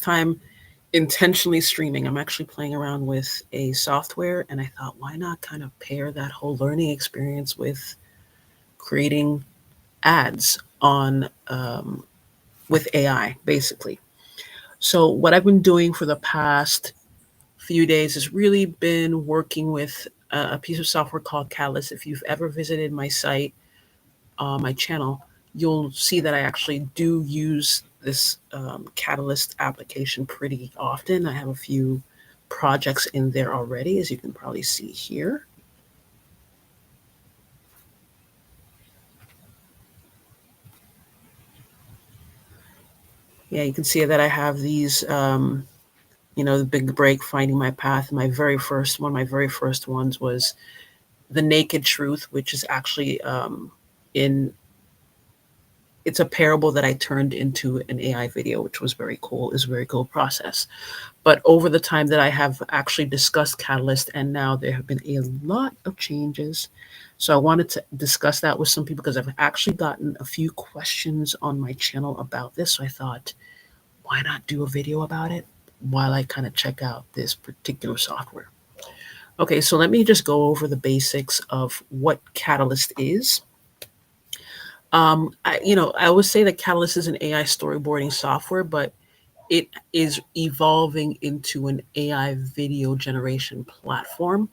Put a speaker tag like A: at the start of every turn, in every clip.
A: first time intentionally streaming. I'm actually playing around with a software, and I thought, why not kind of pair that whole learning experience with creating ads on with AI, basically. So what I've been doing for the past few days has really been working with a piece of software called Katalist. If you've ever visited my site, my channel, you'll see that I actually do use this Katalist application pretty often. I have a few projects in there already, as you can probably see here. Yeah, you can see that I have these, the big break, finding my path. One of my very first ones was the naked truth, which is actually in it's a parable that I turned into an AI video, which was very cool. It's a very cool process. But over the time that I have actually discussed Catalyst, and now there have been a lot of changes. So I wanted to discuss that with some people because I've actually gotten a few questions on my channel about this. So I thought, why not do a video about it while I kind of check out this particular software? Okay, so let me just go over the basics of what Catalyst is. I would say that Catalyst is an AI storyboarding software, but it is evolving into an AI video generation platform,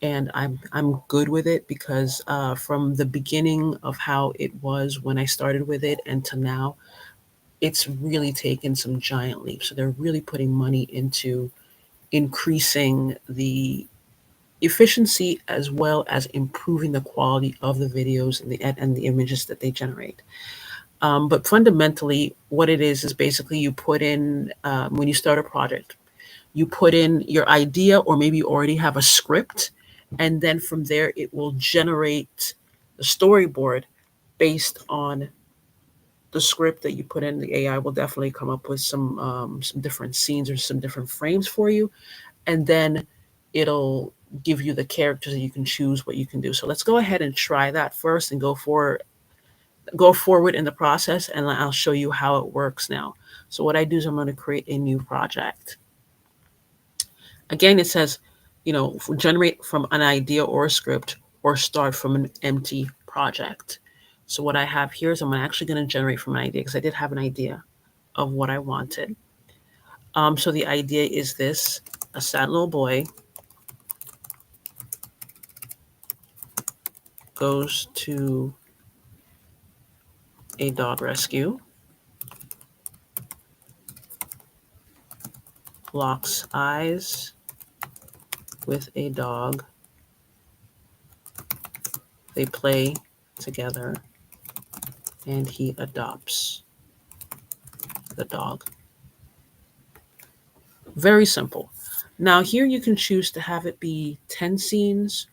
A: and I'm good with it because from the beginning of how it was when I started with it and to now, it's really taken some giant leaps. So they're really putting money into increasing the efficiency as well as improving the quality of the videos and the images that they generate. But fundamentally, what it is basically you put in, when you start a project, you put in your idea, or maybe you already have a script, and then from there it will generate the storyboard based on the script that you put in. The AI will definitely come up with some different scenes or some different frames for you, and then it'll give you the characters and you can choose what you can do. So let's go ahead and try that first and go forward in the process, and I'll show you how it works now. So what I do is I'm going to create a new project. Again, it says, generate from an idea or a script or start from an empty project. So what I have here is I'm actually going to generate from an idea because I did have an idea of what I wanted. So the idea is this: a sad little boy goes to a dog rescue, locks eyes with a dog, they play together, and he adopts the dog. Very simple. Now here you can choose to have it be 10 scenes,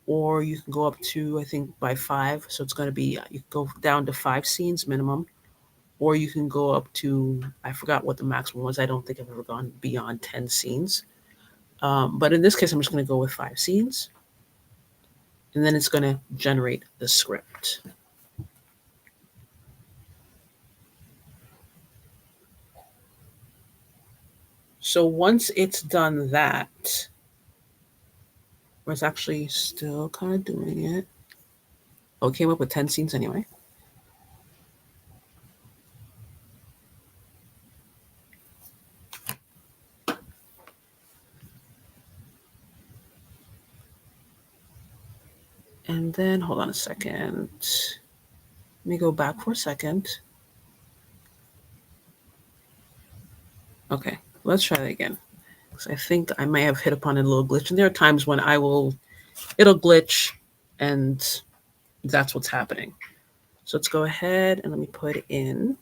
A: or you can go up to, I think, by 5. So it's going to be, you can go down to 5 scenes minimum, or you can go up to, I forgot what the maximum was. I don't think I've ever gone beyond 10 scenes. But in this case, I'm just going to go with 5 scenes. And then it's going to generate the script. So once it's done that, or it's actually still kind of doing it. Oh, it came up with 10 scenes anyway. And then, hold on a second. Let me go back for a second. Okay, let's try that again. Because I think I may have hit upon a little glitch. And there are times when it'll glitch, and that's what's happening. So let's go ahead and let me put in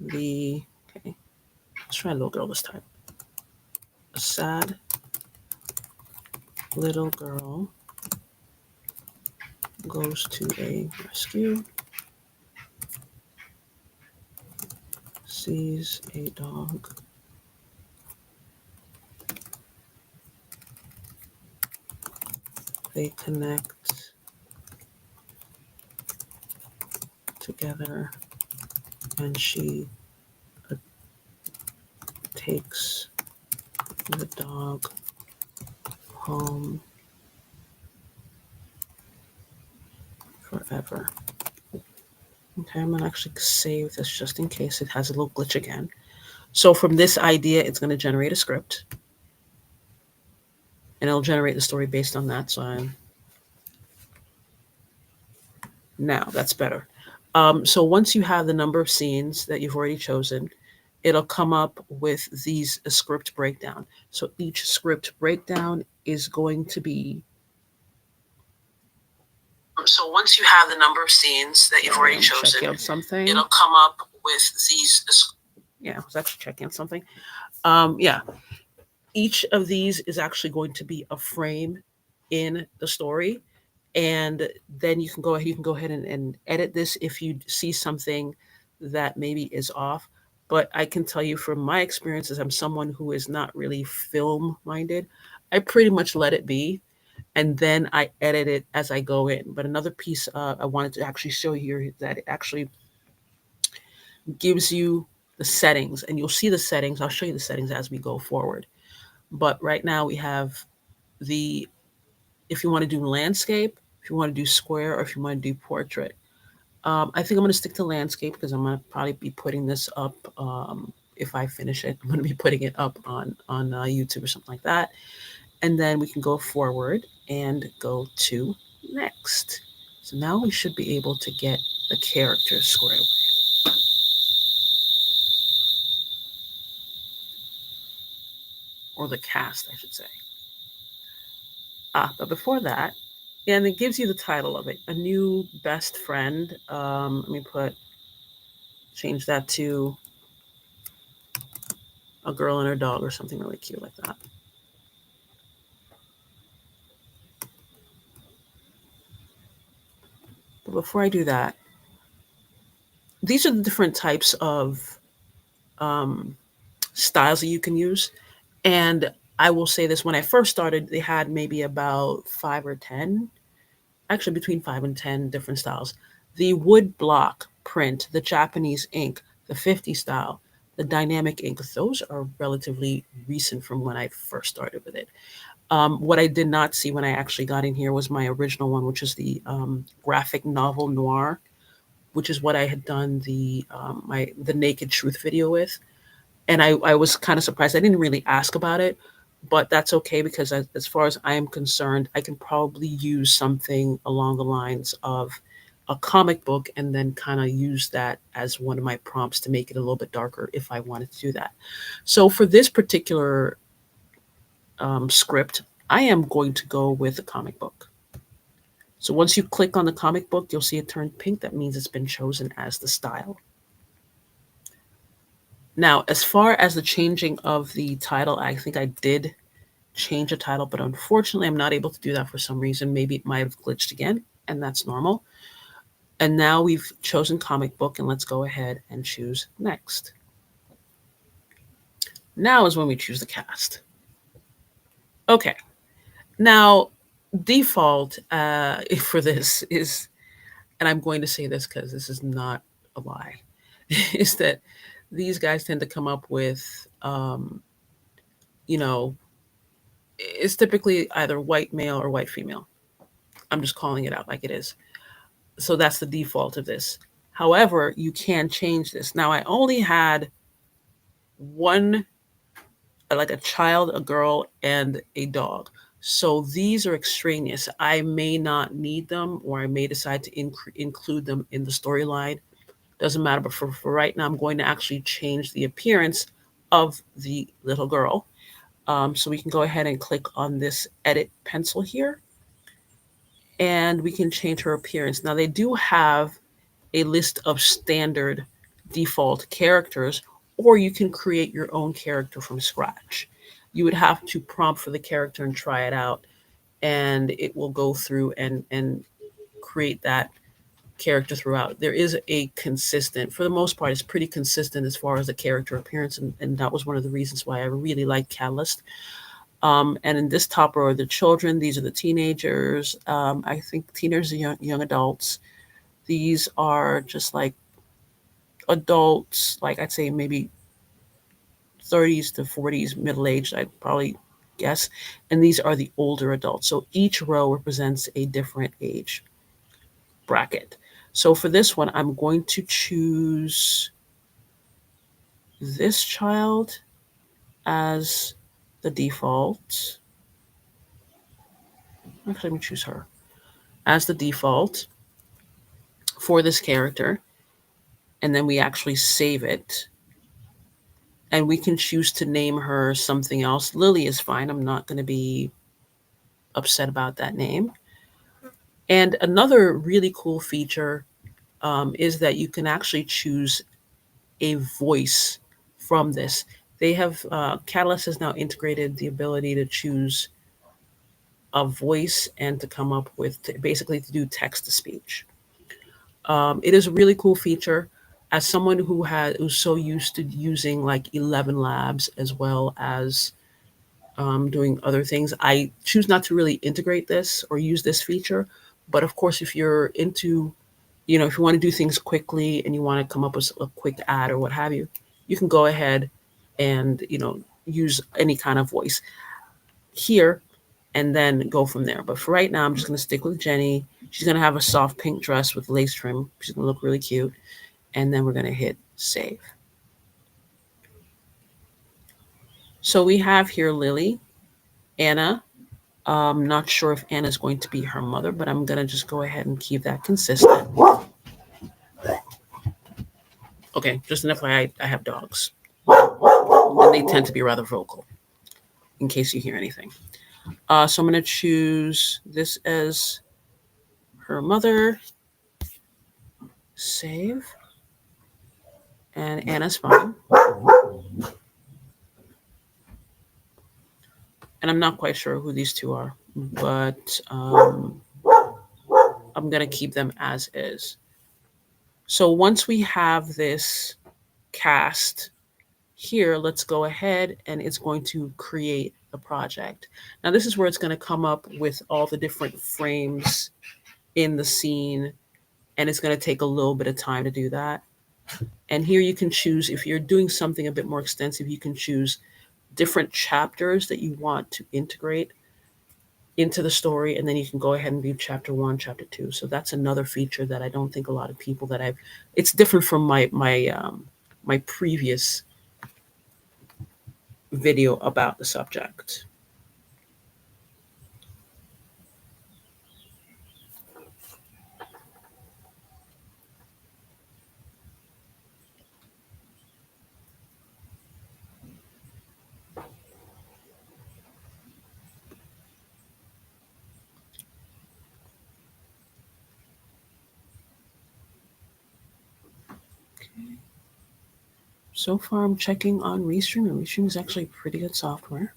A: okay, let's try little girl this time. A sad little girl goes to a rescue, sees a dog, they connect together, and she takes the dog home forever. Okay, I'm gonna actually save this just in case it has a little glitch again. So from this idea, it's gonna generate a script, and it'll generate the story based on that. So now that's better. So once you have the number of scenes that you've already chosen, it'll come up with these script breakdown. So each script breakdown is going to be. So once you have the number of scenes that you've already chosen, checking something, it'll come up with these. Yeah, I was actually checking something. Yeah, each of these is actually going to be a frame in the story, and then you can go ahead and edit this if you see something that maybe is off. But I can tell you from my experiences, I'm someone who is not really film minded. I pretty much let it be, and then I edit it as I go in. But another piece I wanted to actually show you here, that it actually gives you the settings, and you'll see the settings. I'll show you the settings as we go forward. But right now we have the, if you want to do landscape, if you want to do square, or if you want to do portrait. I think I'm going to stick to landscape because I'm going to probably be putting this up. If I finish it, I'm going to be putting it up on YouTube or something like that. And then we can go forward and go to next. So now we should be able to get the characters squared away. Or the cast, I should say. But before that, and it gives you the title of it, a new best friend. Let me change that to a girl and her dog or something really cute like that. But before I do that, these are the different types of um, styles that you can use. And I will say this, when I first started, they had maybe about 5 or 10, actually between 5 and 10 different styles. The wood block print, the Japanese ink, the 50 style, the dynamic ink, those are relatively recent from when I first started with it. What I did not see when I actually got in here was my original one, which is the graphic novel noir, which is what I had done the Naked Truth video with. And I was kind of surprised. I didn't really ask about it, but that's okay because as far as I am concerned, I can probably use something along the lines of a comic book and then kind of use that as one of my prompts to make it a little bit darker if I wanted to do that. So for this particular script, I am going to go with a comic book. So once you click on the comic book, you'll see it turn pink. That means it's been chosen as the style. Now, as far as the changing of the title, I think I did change a title, but unfortunately, I'm not able to do that for some reason. Maybe it might have glitched again, and that's normal. And now we've chosen comic book, and let's go ahead and choose next. Now is when we choose the cast. Okay. Now, default for this is, and I'm going to say this because this is not a lie, is that these guys tend to come up with, you know, it's typically either white male or white female. I'm just calling it out like it is. So that's the default of this. However, you can change this. Now, I only had one, like a child, a girl, and a dog. So these are extraneous. I may not need them, or I may decide to include them in the storyline. Doesn't matter. But for right now, I'm going to actually change the appearance of the little girl. So we can go ahead and click on this edit pencil here, and we can change her appearance. Now, they do have a list of standard default characters, or you can create your own character from scratch. You would have to prompt for the character and try it out, and it will go through and create that character throughout. There is a consistent, for the most part, it's pretty consistent as far as the character appearance, and that was one of the reasons why I really like Katalist. And in this top row are the children. These are the teenagers. I think teenagers are young adults. These are just like adults, like I'd say maybe 30s to 40s, middle aged, I'd probably guess. And these are the older adults. So each row represents a different age bracket. So for this one, I'm going to choose this child as the default. Actually, let me choose her as the default for this character. And then we actually save it. And we can choose to name her something else. Lily is fine. I'm not going to be upset about that name. And another really cool feature is that you can actually choose a voice from this. They have, Catalyst has now integrated the ability to choose a voice and to come up with, basically to do text to speech. It is a really cool feature. As someone who's so used to using like 11 Labs as well as doing other things, I choose not to really integrate this or use this feature. But of course, if you're into, if you want to do things quickly and you want to come up with a quick ad or what have you, you can go ahead and use any kind of voice here and then go from there. But for right now, I'm just going to stick with Jenny. She's going to have a soft pink dress with lace trim. She's going to look really cute. And then we're going to hit save. So we have here Lily, Anna. I'm not sure if Anna's going to be her mother, but I'm going to just go ahead and keep that consistent. Okay, just an FYI, I have dogs. And they tend to be rather vocal, in case you hear anything. So I'm going to choose this as her mother. Save. And Anna's fine. And I'm not quite sure who these two are, but I'm going to keep them as is. So once we have this cast here, let's go ahead and it's going to create a project. Now this is where it's going to come up with all the different frames in the scene, and it's going to take a little bit of time to do that. And here you can choose, if you're doing something a bit more extensive, you can choose different chapters that you want to integrate into the story, and then you can go ahead and do chapter 1, chapter 2. So that's another feature that I don't think a lot of people that I've, it's different from my previous video about the subject. So far, I'm checking on Restream, and Restream is actually pretty good software.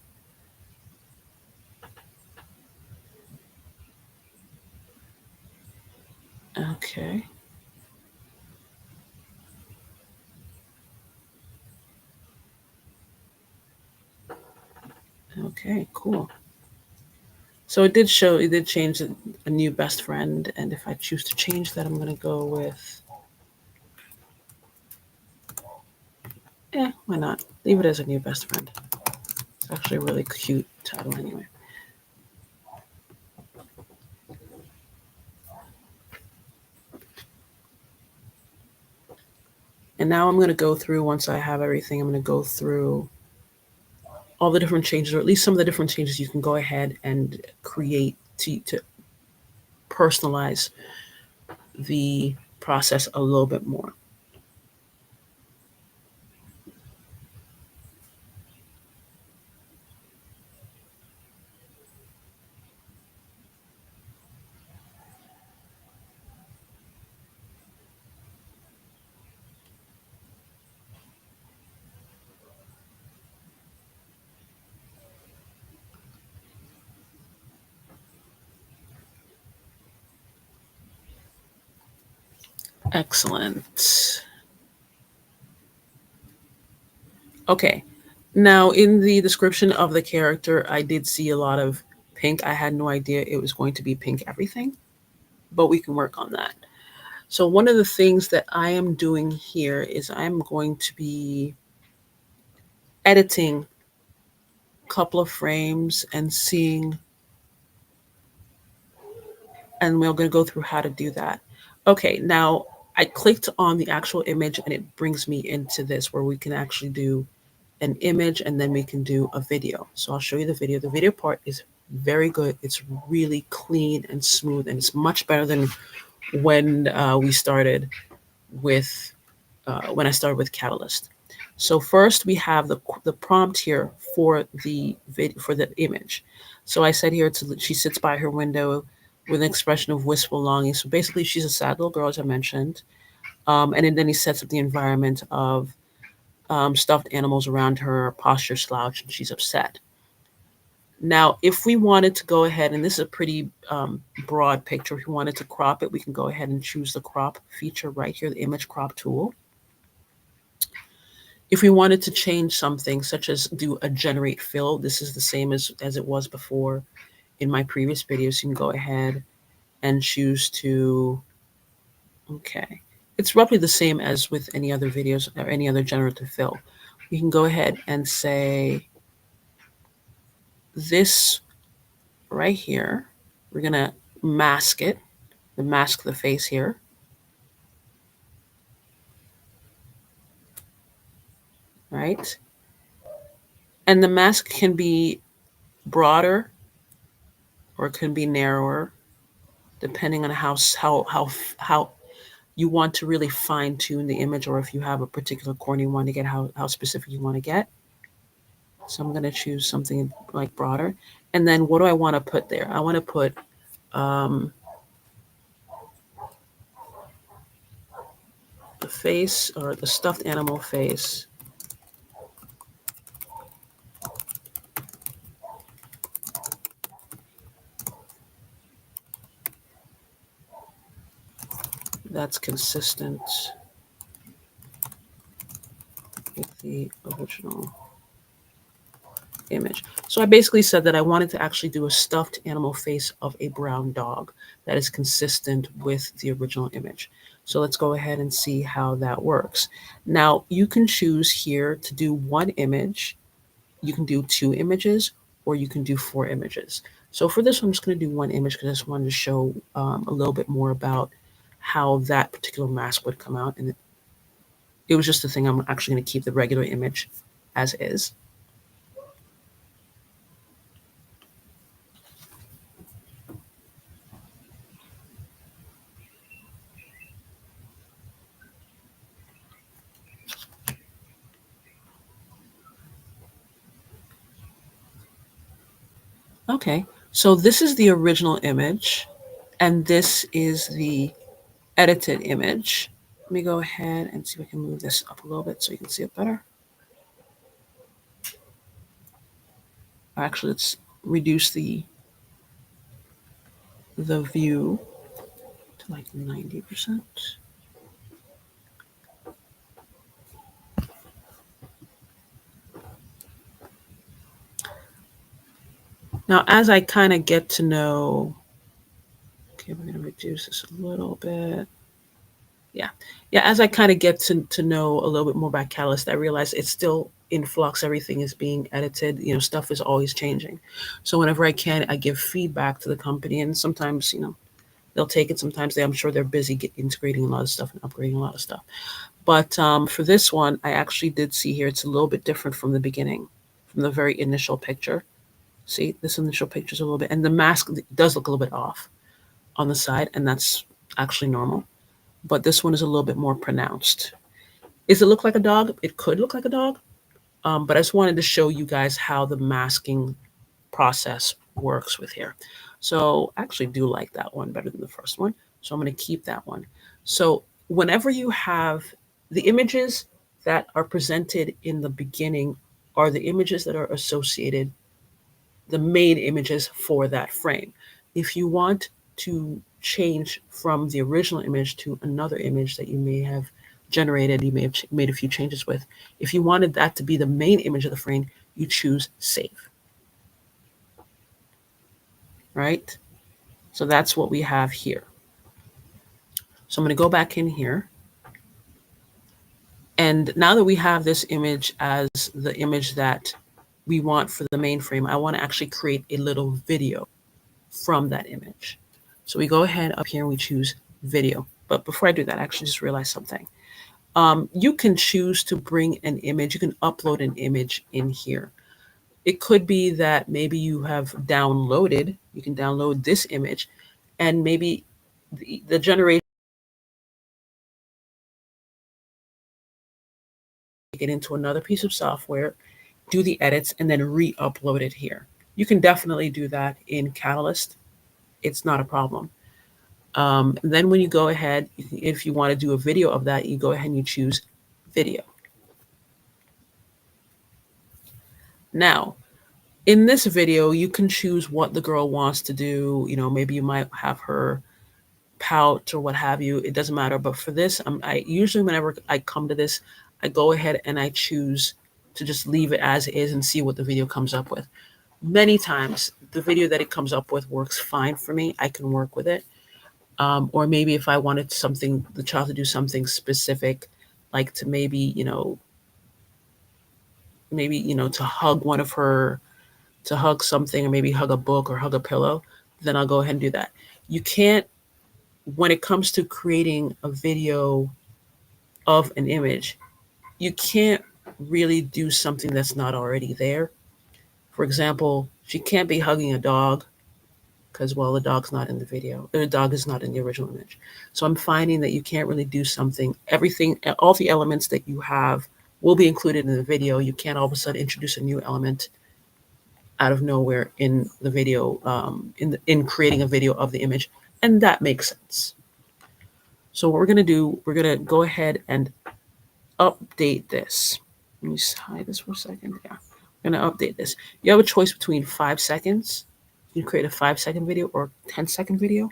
A: Okay. Okay, cool. So it did change a new best friend, and if I choose to change that, I'm going to go with, why not? Leave it as a new best friend. It's actually a really cute title anyway. And now I'm going to go through, once I have everything, I'm going to go through all the different changes, or at least some of the different changes you can go ahead and create to personalize the process a little bit more. Excellent. Okay. Now, in the description of the character, I did see a lot of pink. I had no idea it was going to be pink everything, but we can work on that. So one of the things that I am doing here is I'm going to be editing a couple of frames and seeing, and we're going to go through how to do that. Okay, now I clicked on the actual image and it brings me into this where we can actually do an image and then we can do a video. So I'll show you the video. The video part is very good. It's really clean and smooth, and it's much better than when we started with when I started with Katalist. So first we have the prompt here for the video for the image. So I said here she sits by her window with an expression of wistful longing. So basically, she's a sad little girl, as I mentioned. And then he sets up the environment of stuffed animals around her, posture slouched, and she's upset. Now, if we wanted to go ahead, and this is a pretty broad picture, if we wanted to crop it, we can go ahead and choose the crop feature right here, the image crop tool. If we wanted to change something, such as do a generate fill, this is the same as it was before in my previous videos. You can go ahead and choose to, okay. It's roughly the same as with any other videos or any other generative fill. You can go ahead and say this right here. We're going to mask it, mask the face here. Right? And the mask can be broader or it can be narrower, depending on how you want to really fine tune the image, or if you have a particular corner you want to get, how specific you want to get. So I'm going to choose something like broader. And then what do I want to put there? I want to put the face, or the stuffed animal face. That's consistent with the original image. So I basically said that I wanted to actually do a stuffed animal face of a brown dog that is consistent with the original image. So let's go ahead and see how that works. Now you can choose here to do one image, you can do 2 images, or you can do 4 images. So for this one, I'm just going to do one image because I just wanted to show a little bit more about how that particular mask would come out. And it was just the thing. I'm actually going to keep the regular image as is. Okay, so this is the original image, and this is the edited image. Let me go ahead and see if I can move this up a little bit so you can see it better. Actually, let's reduce the view to like 90%. Now, as I kind of get to know, okay, we're going to reduce this a little bit. Yeah. As I kind of get to know a little bit more about Katalist, I realize it's still in flux. Everything is being edited. Stuff is always changing. So whenever I can, I give feedback to the company, and sometimes, they'll take it. Sometimes I'm sure they're busy integrating a lot of stuff and upgrading a lot of stuff. But for this one, I actually did see here it's a little bit different from the beginning, from the very initial picture. See, this initial picture is a little bit, and the mask does look a little bit off on the side, and that's actually normal. But this one is a little bit more pronounced. Does it look like a dog? It could look like a dog, but I just wanted to show you guys how the masking process works with here. So I actually do like that one better than the first one. So I'm going to keep that one. So whenever you have the images that are presented in the beginning are the images that are associated, the main images for that frame. If you want to change from the original image to another image that you may have generated, you may have made a few changes with, if you wanted that to be the main image of the frame, you choose save. Right? So that's what we have here. So I'm going to go back in here. And now that we have this image as the image that we want for the mainframe, I want to actually create a little video from that image. So we go ahead up here and we choose video. But before I do that, I actually just realized something. You can choose to bring an image, you can upload an image in here. It could be that maybe you have downloaded, you can download this image, and maybe the generation it into another piece of software, do the edits, and then re-upload it here. You can definitely do that in Katalist. It's not a problem. And then when you go ahead, if you want to do a video of that, you go ahead and you choose video. Now, in this video, you can choose what the girl wants to do. You know, maybe you might have her pout or what have you. It doesn't matter. But for this, I usually whenever I come to this, I go ahead and I choose to just leave it as is and see what the video comes up with. Many times, the video that it comes up with works fine for me. I can work with it. Or maybe if I wanted the child to do something specific, like to maybe to hug one of her, to hug something, or maybe hug a book or hug a pillow, then I'll go ahead and do that. You can't, when it comes to creating a video of an image, you can't really do something that's not already there. For example, she can't be hugging a dog because, well, the dog's not in the video. The dog is not in the original image. So I'm finding that you can't really do something. Everything, all the elements that you have will be included in the video. You can't all of a sudden introduce a new element out of nowhere in the video, in creating a video of the image. And that makes sense. So what we're going to do, we're going to go ahead and update this. Let me hide this for a second. Yeah, I'm going to update this. You have a choice between 5 seconds. You can create a 5-second video or 10-second video.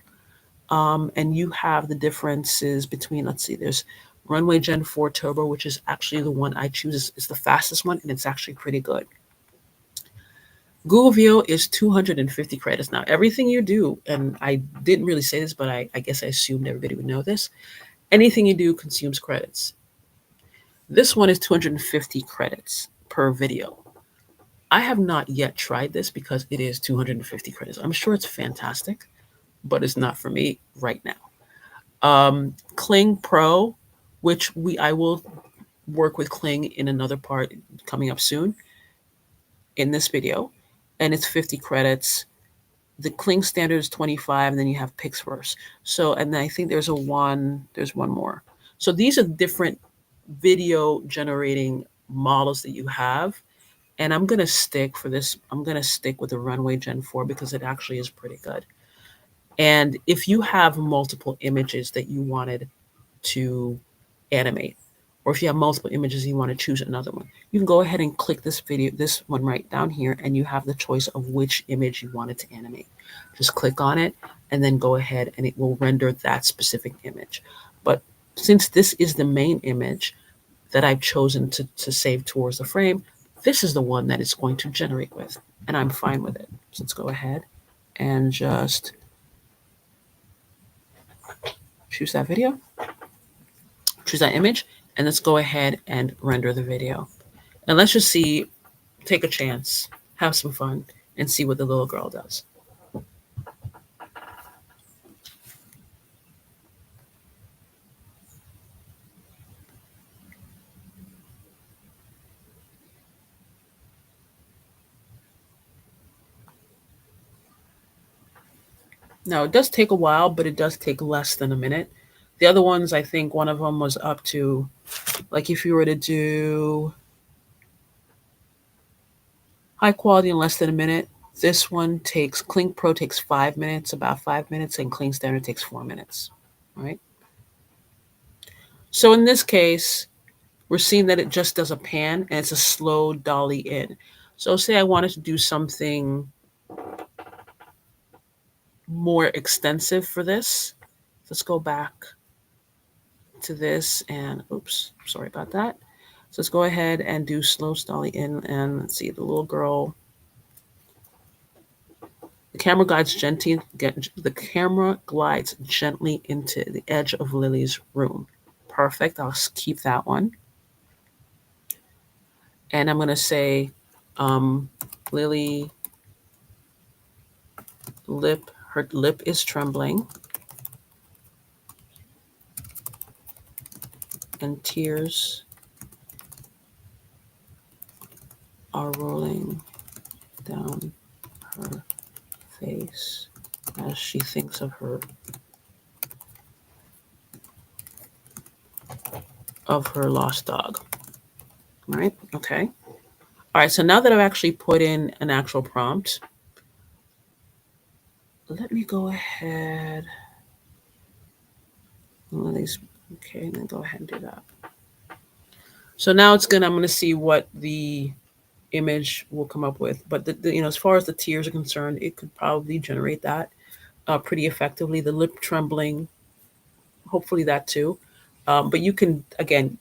A: And you have the differences between, let's see, there's Runway Gen 4 Turbo, which is actually the one I choose. It's the fastest one, and it's actually pretty good. Google VO is 250 credits. Now, everything you do, and I didn't really say this, but I guess I assumed everybody would know this. Anything you do consumes credits. This one is 250 credits per video. I have not yet tried this because it is 250 credits. I'm sure it's fantastic, but it's not for me right now. Kling Pro, which I will work with Kling in another part coming up soon in this video, and it's 50 credits. The Kling standard is 25, and then you have Pixverse. So, and I think there's one more. So these are different video generating models that you have. And I'm going to stick for this, I'm going to stick with the Runway Gen 4 because it actually is pretty good. And if you have multiple images that you wanted to animate, or if you have multiple images and you want to choose another one, you can go ahead and click this one right down here, and you have the choice of which image you wanted to animate. Just click on it and then go ahead and it will render that specific image. But since this is the main image that I've chosen to save towards the frame, this is the one that it's going to generate with, and I'm fine with it. So let's go ahead and just choose that video, choose that image, and let's go ahead and render the video. And let's just see, take a chance, have some fun, and see what the little girl does. Now, it does take a while, but it does take less than a minute. The other ones, I think one of them was up to, like if you were to do high quality in less than a minute, this one takes, Kling Pro takes 5 minutes, about 5 minutes, and Kling Standard takes 4 minutes, right? So in this case, we're seeing that it just does a pan and it's a slow dolly in. So say I wanted to do something more extensive for this. Let's go back to this and oops, sorry about that. So let's go ahead and do slow dolly in, and let's see the little girl. The camera glides gently into the edge of Lily's room. Perfect. I'll keep that one. And I'm going to say, Lily her lip is trembling and tears are rolling down her face as she thinks of her lost dog. All right. Okay. All right. So now that I've actually put in an actual prompt, let me go ahead. One of these. Okay. Then go ahead and do that. So now I'm going to see what the image will come up with. But as far as the tears are concerned, it could probably generate that pretty effectively. The lip trembling, hopefully that too. But you can, again,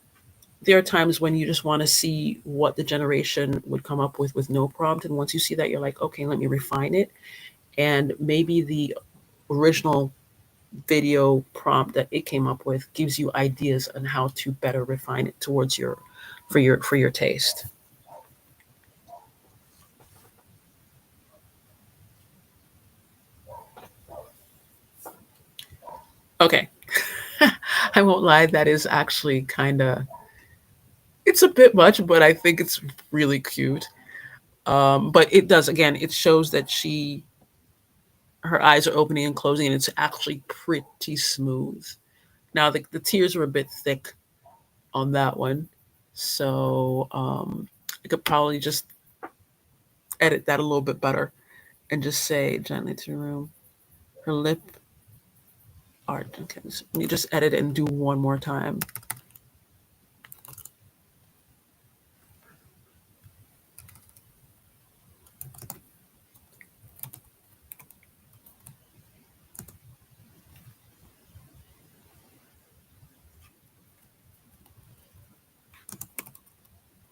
A: there are times when you just want to see what the generation would come up with no prompt. And once you see that, you're like, okay, let me refine it. And maybe the original video prompt that it came up with gives you ideas on how to better refine it towards your taste. Okay. I won't lie, that is actually kind of, it's a bit much, but I think it's really cute. But it does, again, it shows that her eyes are opening and closing, and it's actually pretty smooth. Now, the tears were a bit thick on that one. So I could probably just edit that a little bit better and just say gently to the room. Her lip art. Okay, so let me just edit it and do one more time.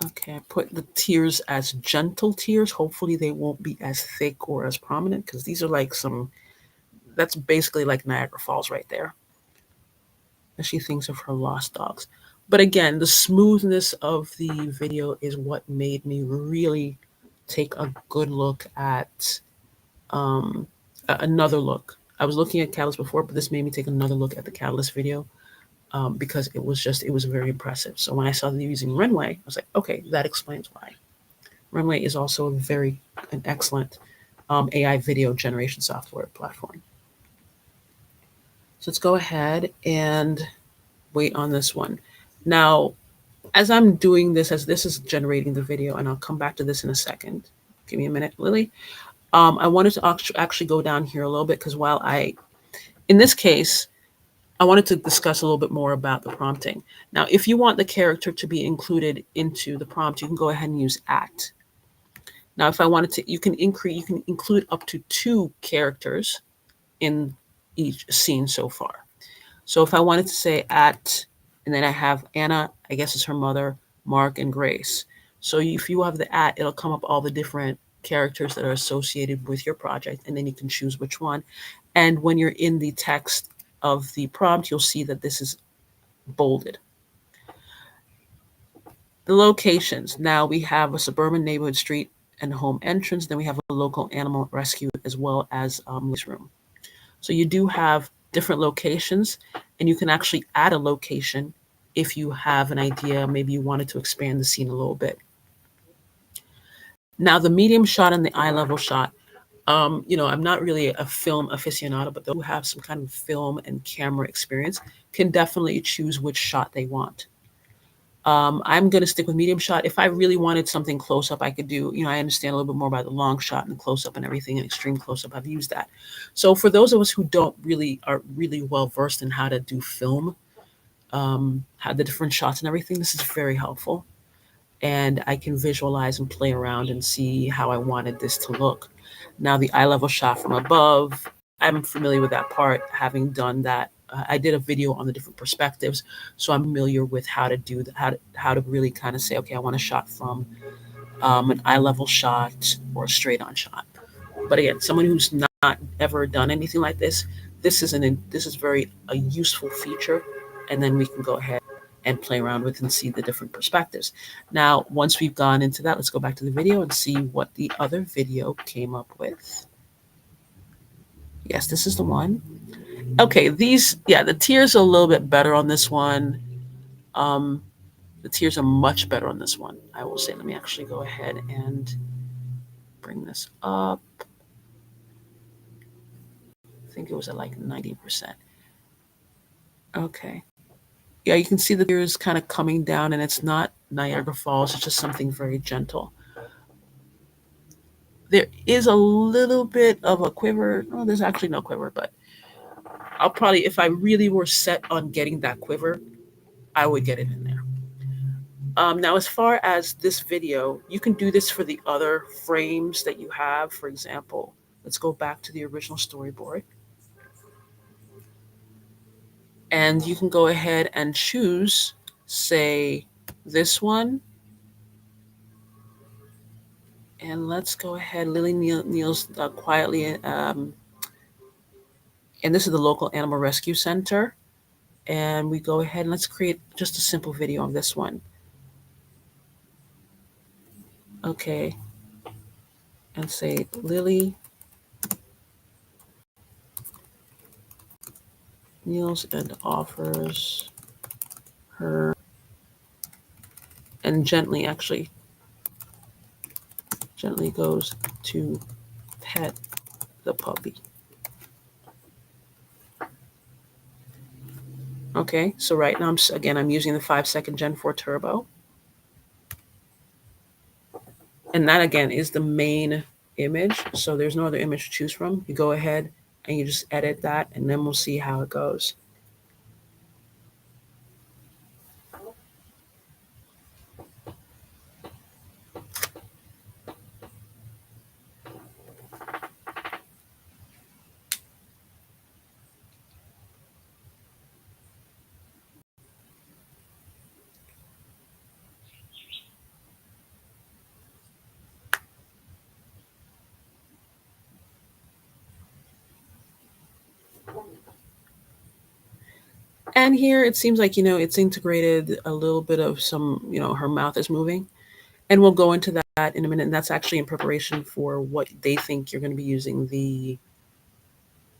A: Okay, I put the tears as gentle tears. Hopefully, they won't be as thick or as prominent because these are like that's basically like Niagara Falls right there. And she thinks of her lost dogs. But again, the smoothness of the video is what made me really take a good look at um, another look. I was looking at Katalist before, but this made me take another look at the Katalist video because it was very impressive. So when I saw them using Runway, I was like, okay, that explains why. Runway is also an excellent AI video generation software platform. So let's go ahead and wait on this one. Now, as I'm doing this, as this is generating the video, and I'll come back to this in a second. Give me a minute, Lily. I wanted to actually go down here a little bit because in this case, I wanted to discuss a little bit more about the prompting. Now, if you want the character to be included into the prompt, you can go ahead and use @. Now, if I wanted to, you can include up to 2 characters in each scene so far. So if I wanted to say and then I have Anna, I guess it's her mother, Mark, and Grace. So if you have the it'll come up all the different characters that are associated with your project, and then you can choose which one. And when you're in the text of the prompt, you'll see that this is bolded. The locations. Now we have a suburban neighborhood street and home entrance. Then we have a local animal rescue as well as this room. So you do have different locations, and you can actually add a location if you have an idea. Maybe you wanted to expand the scene a little bit. Now, the medium shot and the eye level shot. I'm not really a film aficionado, but those who have some kind of film and camera experience can definitely choose which shot they want. I'm going to stick with medium shot. If I really wanted something close up, I could do, I understand a little bit more about the long shot and close up and everything and extreme close up. I've used that. So for those of us who are really well versed in how to do film, how the different shots and everything, this is very helpful. And I can visualize and play around and see how I wanted this to look. Now, the eye level shot from above, I'm familiar with that part, having done that. I did a video on the different perspectives, so I'm familiar with how to do that, how to really kind of say, okay, I want a shot from an eye level shot or a straight on shot. But again, someone who's not ever done anything like this is very a useful feature, and then we can go ahead. and play around with and see the different perspectives. Now, once we've gone into that, let's go back to the video and see what the other video came up with. Yes, this is the one. Okay, the tears are a little bit better on this one. Um, the tears are much better on this one, I will say. Let me actually go ahead and bring this up. I think it was at like 90%. Okay. Yeah, you can see the tears kind of coming down, and it's not Niagara Falls, it's just something very gentle. There is a little bit of a quiver. Oh, there's actually no quiver, but I'll probably, if I really were set on getting that quiver, I would get it in there. Now, as far as this video, you can do this for the other frames that you have. For example, let's go back to the original storyboard. And you can go ahead and choose, say, this one. And let's go ahead. Lily kneels quietly. And this is the local animal rescue center. And we go ahead and let's create just a simple video of this one. Okay. And say Lily kneels and offers her, and gently goes to pet the puppy. Okay, so right now I'm using the 5-second Gen 4 Turbo. And that again is the main image. So there's no other image to choose from. You go ahead and you just edit that, and then we'll see how it goes. And here it seems like, it's integrated a little bit of some, her mouth is moving. And we'll go into that in a minute. And that's actually in preparation for what they think you're going to be using the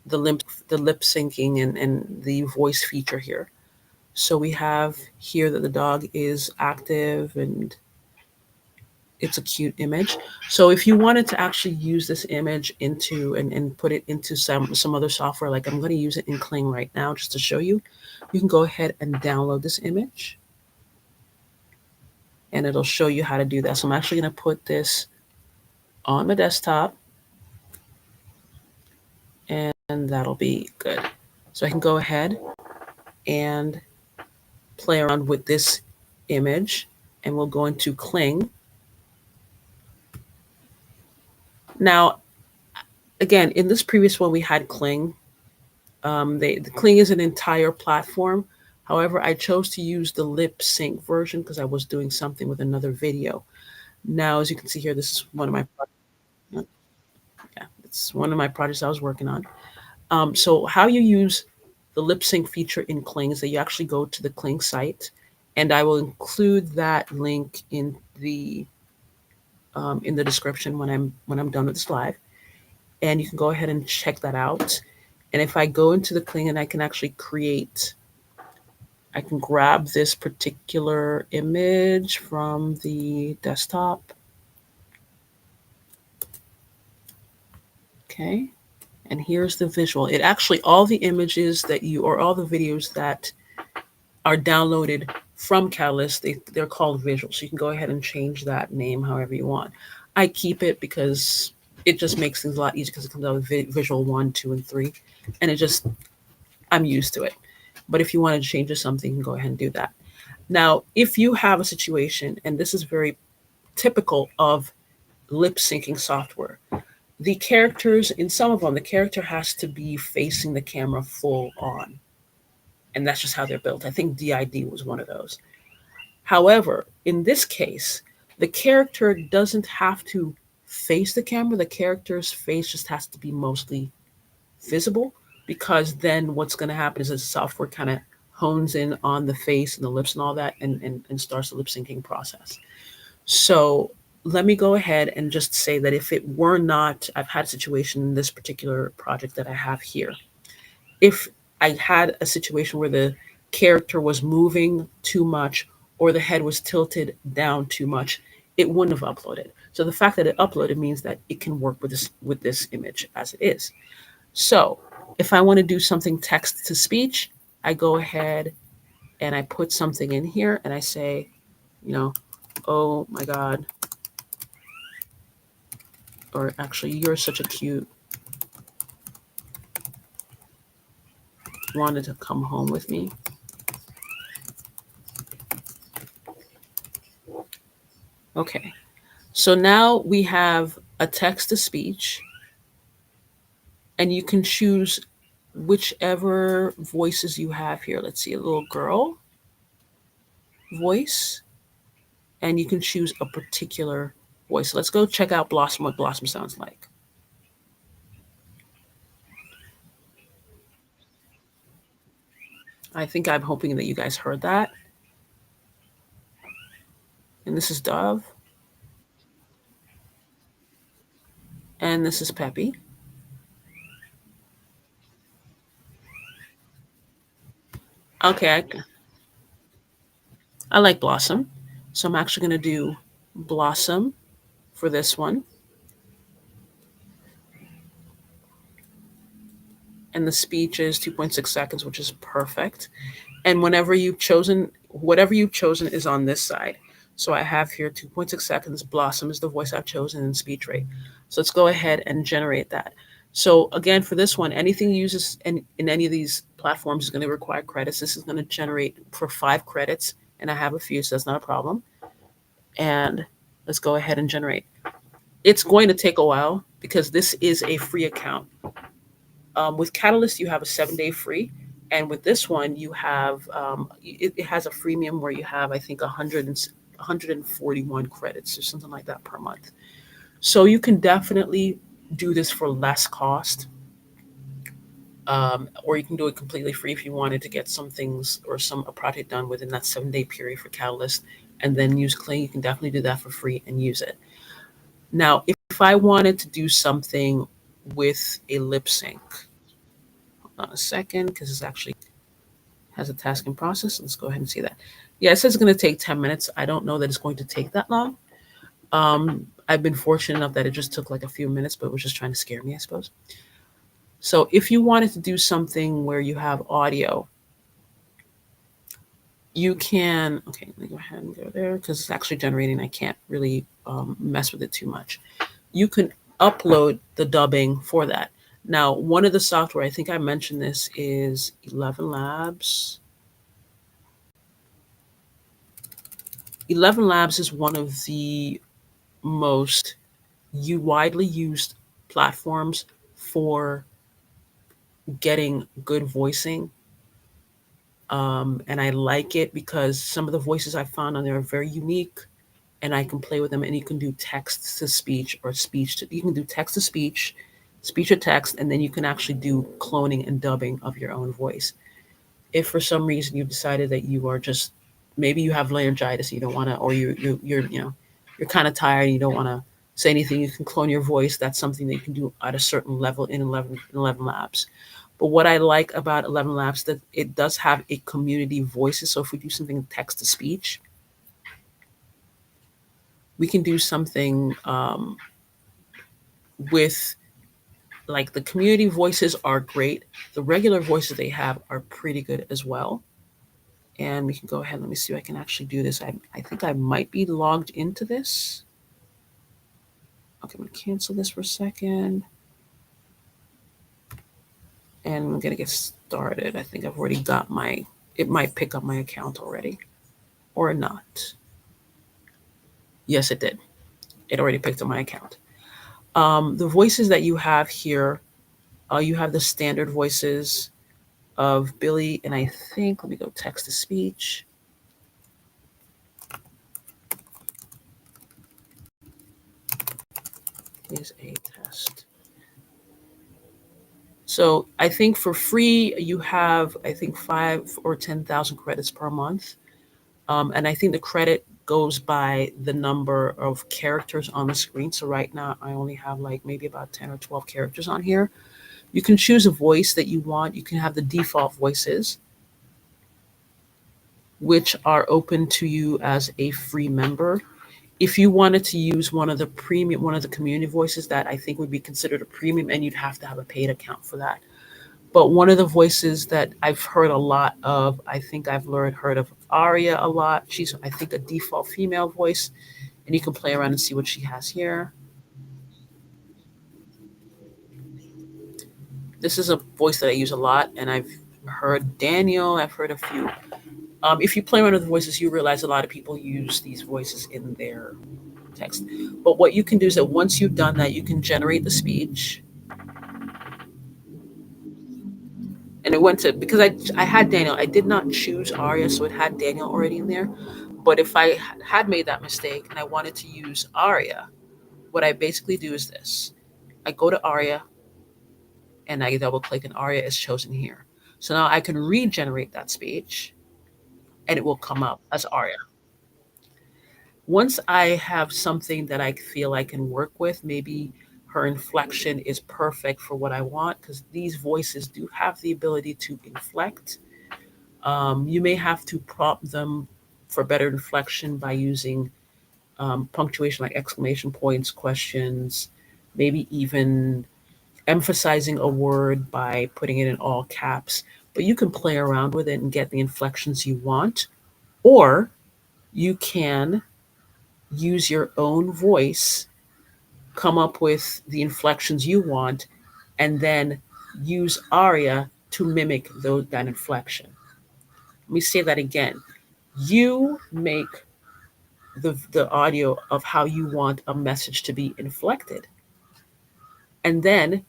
A: lip syncing and the voice feature here. So we have here that the dog is active and it's a cute image. So if you wanted to actually use this image and put it into some other software, like I'm going to use it in Kling right now just to show you, you can go ahead and download this image and it'll show you how to do that. So I'm actually going to put this on my desktop and that'll be good. So I can go ahead and play around with this image and we'll go into Kling. Now, again, in this previous one, we had Kling. The Kling is an entire platform. However, I chose to use the lip sync version because I was doing something with another video. Now, as you can see here, this is one of my it's one of my projects I was working on. So how you use the lip sync feature in Kling is that you actually go to the Kling site, and I will include that link in the description when I'm done with this live, and you can go ahead and check that out. And if I go into the Kling and I can actually I can grab this particular image from the desktop. Okay. And here's the visual. It actually, all the images all the videos that are downloaded from Katalist, they're called visuals. So you can go ahead and change that name however you want. I keep it because it just makes things a lot easier because it comes out with visual 1, 2, and 3. And I'm used to it. But if you want to change to something, you can go ahead and do that. Now, if you have a situation, and this is very typical of lip syncing software, the characters, in some of them, the character has to be facing the camera full on. And that's just how they're built. I think DID was one of those. However, in this case, the character doesn't have to face the camera. The character's face just has to be mostly visible, because then what's going to happen is the software kind of hones in on the face and the lips and all that, and starts the lip syncing process. So let me go ahead and just say that if it were not, I've had a situation in this particular project that I have here. If I had a situation where the character was moving too much or the head was tilted down too much, it wouldn't have uploaded. So the fact that it uploaded means that it can work with this image as it is. So if I want to do something text to speech, I go ahead and I put something in here and I say, you know, oh my God, or actually, you're such a cute, wanted to come home with me. Okay. So now we have a text to speech, and you can choose whichever voices you have here. Let's see, a little girl voice, and you can choose a particular voice. Let's go check out Blossom, what Blossom sounds like. I think I'm hoping that you guys heard that. And this is Dove, and this is Peppy. Okay, I like Blossom. So I'm actually going to do Blossom for this one. And the speech is 2.6 seconds, which is perfect. And whenever you've chosen, whatever you've chosen is on this side. So I have here 2.6 seconds. Blossom is the voice I've chosen in speech rate. So let's go ahead and generate that. So again, for this one, anything you use in any of these platforms is going to require credits. This is going to generate for 5 credits, and I have a few, so that's not a problem. And let's go ahead and generate. It's going to take a while because this is a free account. With Katalist, you have a 7-day free, and with this one, you have it has a freemium where you have I think 141 credits or something like that per month. So you can definitely do this for less cost, or you can do it completely free if you wanted to get some things or some a project done within that 7-day period for Catalyst, and then use Clay. You can definitely do that for free and use it. Now, if I wanted to do something with a lip sync, hold on a second, because it's actually has a task in process. Let's go ahead and see that. Yeah, it says it's going to take 10 minutes. I don't know that it's going to take that long. I've been fortunate enough that it just took like a few minutes, but it was just trying to scare me, I suppose. So if you wanted to do something where you have audio, you can, okay, let me go ahead and go there because it's actually generating. I can't really mess with it too much. You can upload the dubbing for that. Now, one of the software, I think I mentioned this, is 11 Labs. 11 Labs is one of the most widely used platforms for getting good voicing. And I like it because some of the voices I found on there are very unique, and I can play with them. And you can do text to speech or speech to, you can do text to speech, speech to text, and then you can actually do cloning and dubbing of your own voice. If for some reason you decided that you are just, maybe you have laryngitis, you don't want to, or you're you're kind of tired and you don't want to say anything, you can clone your voice. That's something that you can do at a certain level in 11 Labs. But what I like about 11 Labs that it does have a community voices. So if we do something text to speech, we can do something with, like, the community voices are great. The regular voices they have are pretty good as well. And we can go ahead. Let me see if I can actually do this. I think I might be logged into this. Okay, I'm going to cancel this for a second. And I'm going to get started. I think I've already got my, it might pick up my account already or not. Yes, it did. It already picked up my account. The voices that you have here, you have the standard voices of Billy, and I think, let me go text to speech. Is a test. So I think for free you have, I think, 5 or 10,000 credits per month, and I think the credit goes by the number of characters on the screen. So right now I only have like maybe about 10 or 12 characters on here. You can choose a voice that you want. You can have the default voices, which are open to you as a free member. If you wanted to use one of the community voices that I think would be considered a premium, and you'd have to have a paid account for that. But one of the voices that I've heard a lot of, I think heard of Aria a lot. She's, I think, a default female voice, and you can play around and see what she has here. This is a voice that I use a lot, and I've heard Daniel. I've heard a few. If you play around with the voices, you realize a lot of people use these voices in their text. But what you can do is that once you've done that, you can generate the speech. And it went to, because I had Daniel. I did not choose Aria, so it had Daniel already in there. But if I had made that mistake and I wanted to use Aria, what I basically do is this: I go to Aria and I double click, and Aria is chosen here. So now I can regenerate that speech, and it will come up as Aria. Once I have something that I feel I can work with, maybe her inflection is perfect for what I want, because these voices do have the ability to inflect. You may have to prompt them for better inflection by using punctuation like exclamation points, questions, maybe even emphasizing a word by putting it in all caps. But you can play around with it and get the inflections you want, or you can use your own voice, come up with the inflections you want, and then use Aria to mimic that inflection. Let me say that again. You make the audio of how you want a message to be inflected, and then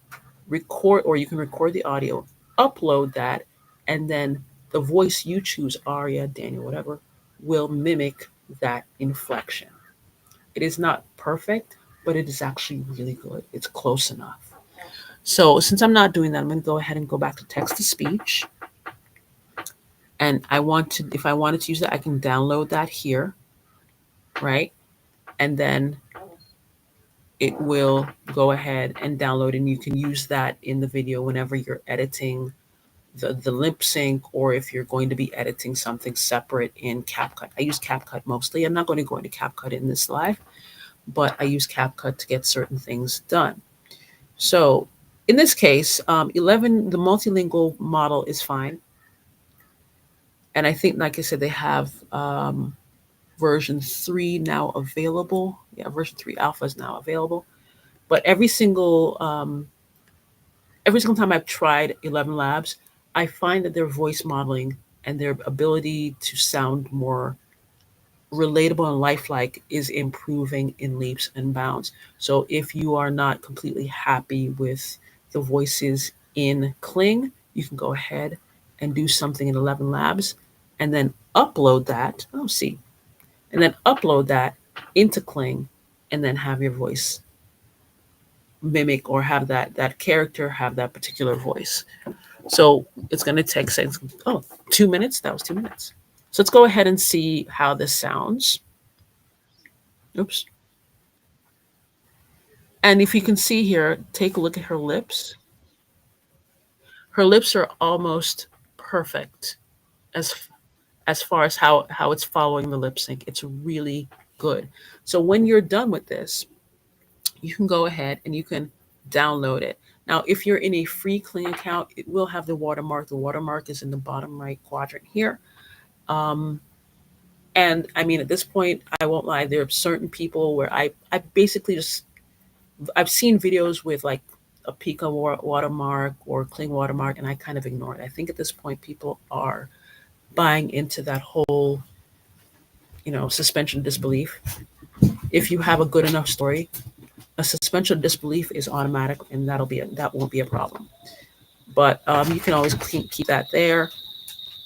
A: record, or you can record the audio, upload that, and then the voice you choose, Aria, Daniel, whatever, will mimic that inflection. It is not perfect, but it is actually really good. It's close enough. So since I'm not doing that, I'm going to go ahead and go back to text to speech. And if I wanted to use that, I can download that here, right? And then it will go ahead and download, and you can use that in the video whenever you're editing the lip sync, or if you're going to be editing something separate in CapCut. I use CapCut mostly. I'm not going to go into CapCut in this live, but I use CapCut to get certain things done. So in this case, 11, the multilingual model is fine. And I think, like I said, they have version 3 now available. Yeah, version 3 alpha is now available. But every single time I've tried 11 Labs, I find that their voice modeling and their ability to sound more relatable and lifelike is improving in leaps and bounds. So if you are not completely happy with the voices in Kling, you can go ahead and do something in 11 Labs, and then upload that. Oh, see, and then upload that into Kling, and then have your voice mimic, or have that character have that particular voice. So it's going to take, say, 2 minutes. That was 2 minutes. So let's go ahead and see how this sounds. Oops. And if you can see here, take a look at her lips. Her lips are almost perfect as as far as how it's following the lip sync. It's really good. So when you're done with this, you can go ahead and you can download it. Now, if you're in a free Kling account, it will have the watermark. The watermark is in the bottom right quadrant here. Um, and I mean, at this point, I won't lie. There are certain people where I basically just, I've seen videos with like a Pika watermark or Kling watermark, and I kind of ignore it. I think at this point, people are buying into that whole, suspension of disbelief. If you have a good enough story, a suspension of disbelief is automatic, and that won't be a problem. But you can always keep that there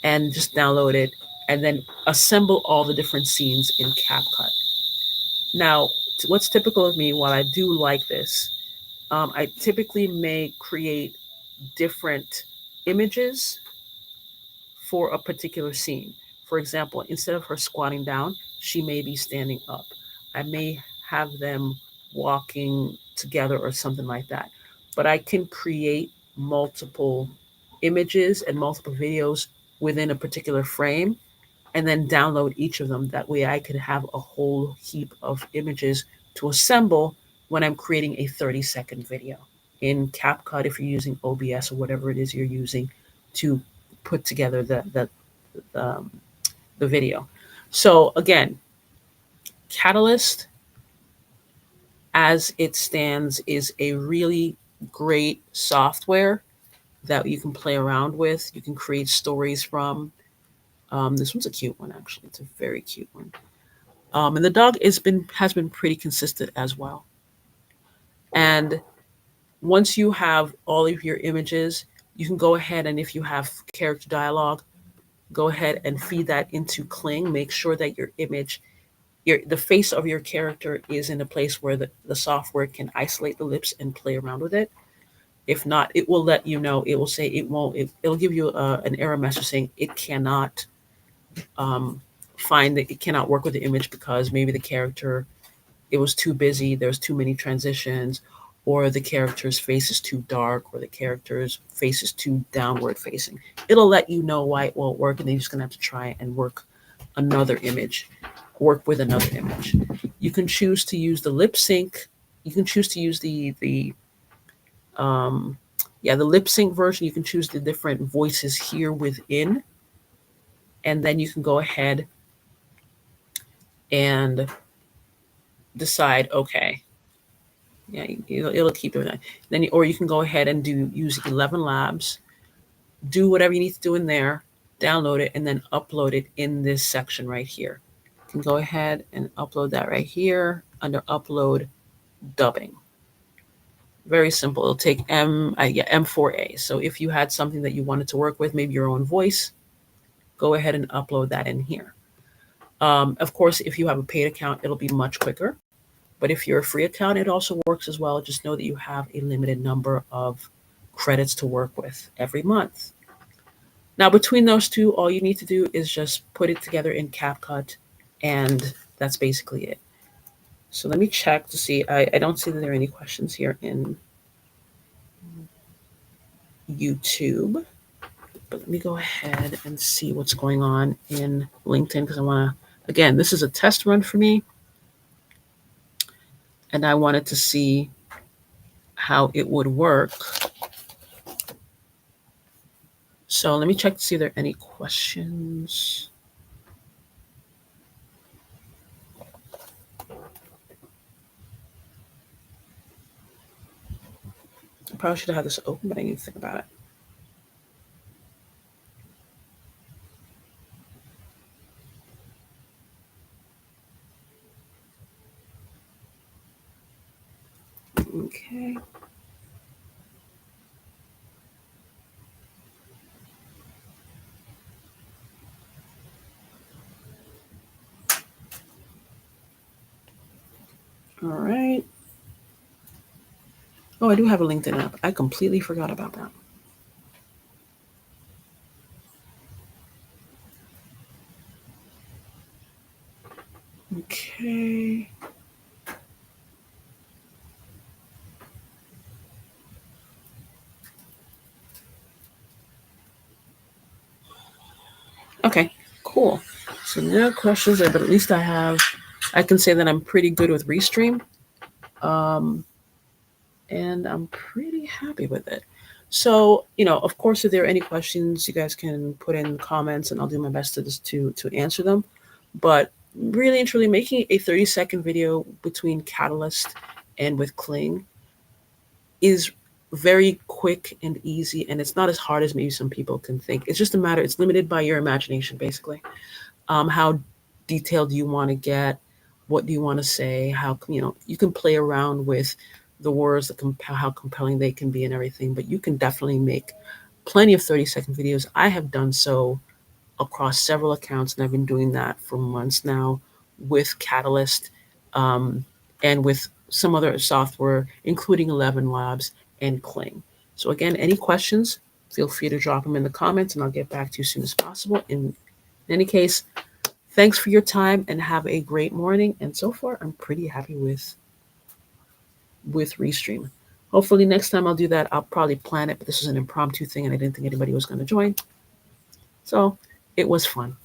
A: and just download it, and then assemble all the different scenes in CapCut. Now, what's typical of me, while I do like this, I typically may create different images for a particular scene. For example, instead of her squatting down, she may be standing up. I may have them walking together or something like that. But I can create multiple images and multiple videos within a particular frame and then download each of them. That way I could have a whole heap of images to assemble when I'm creating a 30-second video. In CapCut, if you're using OBS or whatever it is you're using to put together um, the video. So again, Catalyst as it stands is a really great software that you can play around with. You can create stories from. This one's a cute one, actually. It's a very cute one. And the dog has been pretty consistent as well. And once you have all of your images, you can go ahead and if you have character dialogue, go ahead and feed that into Kling. Make sure that your image, the face of your character is in a place where the software can isolate the lips and play around with it. If not, it will let you know. It will say it won't. It'll give you an error message saying it cannot um, find that it cannot work with the image because maybe the character it was too busy. There's too many transitions, or the character's face is too dark, or the character's face is too downward facing. It'll let you know why it won't work, and then you're just gonna have to try and another image, work with another image. You can choose to use the lip sync. You can choose to use the um, the lip sync version. You can choose the different voices here within, and then you can go ahead and decide, okay, yeah, it'll keep doing that. Then, or you can go ahead and use 11 Labs, do whatever you need to do in there, download it, and then upload it in this section right here. You can go ahead and upload that right here under Upload Dubbing. Very simple. It'll take M4A. So if you had something that you wanted to work with, maybe your own voice, go ahead and upload that in here. Of course, if you have a paid account, it'll be much quicker. But if you're a free account, it also works as well. Just know that you have a limited number of credits to work with every month. Now, between those two, all you need to do is just put it together in CapCut, and that's basically it. So let me check to see. I don't see that there are any questions here in YouTube. But let me go ahead and see what's going on in LinkedIn because I want to, again, this is a test run for me. And I wanted to see how it would work. So let me check to see if there are any questions. I probably should have had this open, but I need to think about it. Okay. All right. Oh, I do have a LinkedIn app. I completely forgot about that. Okay. Okay, cool. So no questions there, but at least I can say that I'm pretty good with Restream. And I'm pretty happy with it. So, of course, if there are any questions, you guys can put in comments and I'll do my best to answer them. But really and truly making a 30-second video between Catalyst and with Kling is very quick and easy, and it's not as hard as maybe some people can think. It's just it's limited by your imagination, basically. How detailed do you want to get? What do you want to say? How, you can play around with the words, how compelling they can be and everything, but you can definitely make plenty of 30-second videos. I have done so across several accounts, and I've been doing that for months now with Katalist and with some other software, including 11 Labs and Kling. So again, any questions, feel free to drop them in the comments and I'll get back to you as soon as possible. In any case, thanks for your time and have a great morning. And so far, I'm pretty happy with Restream. Hopefully next time I'll do that. I'll probably plan it, but this was an impromptu thing and I didn't think anybody was going to join. So it was fun.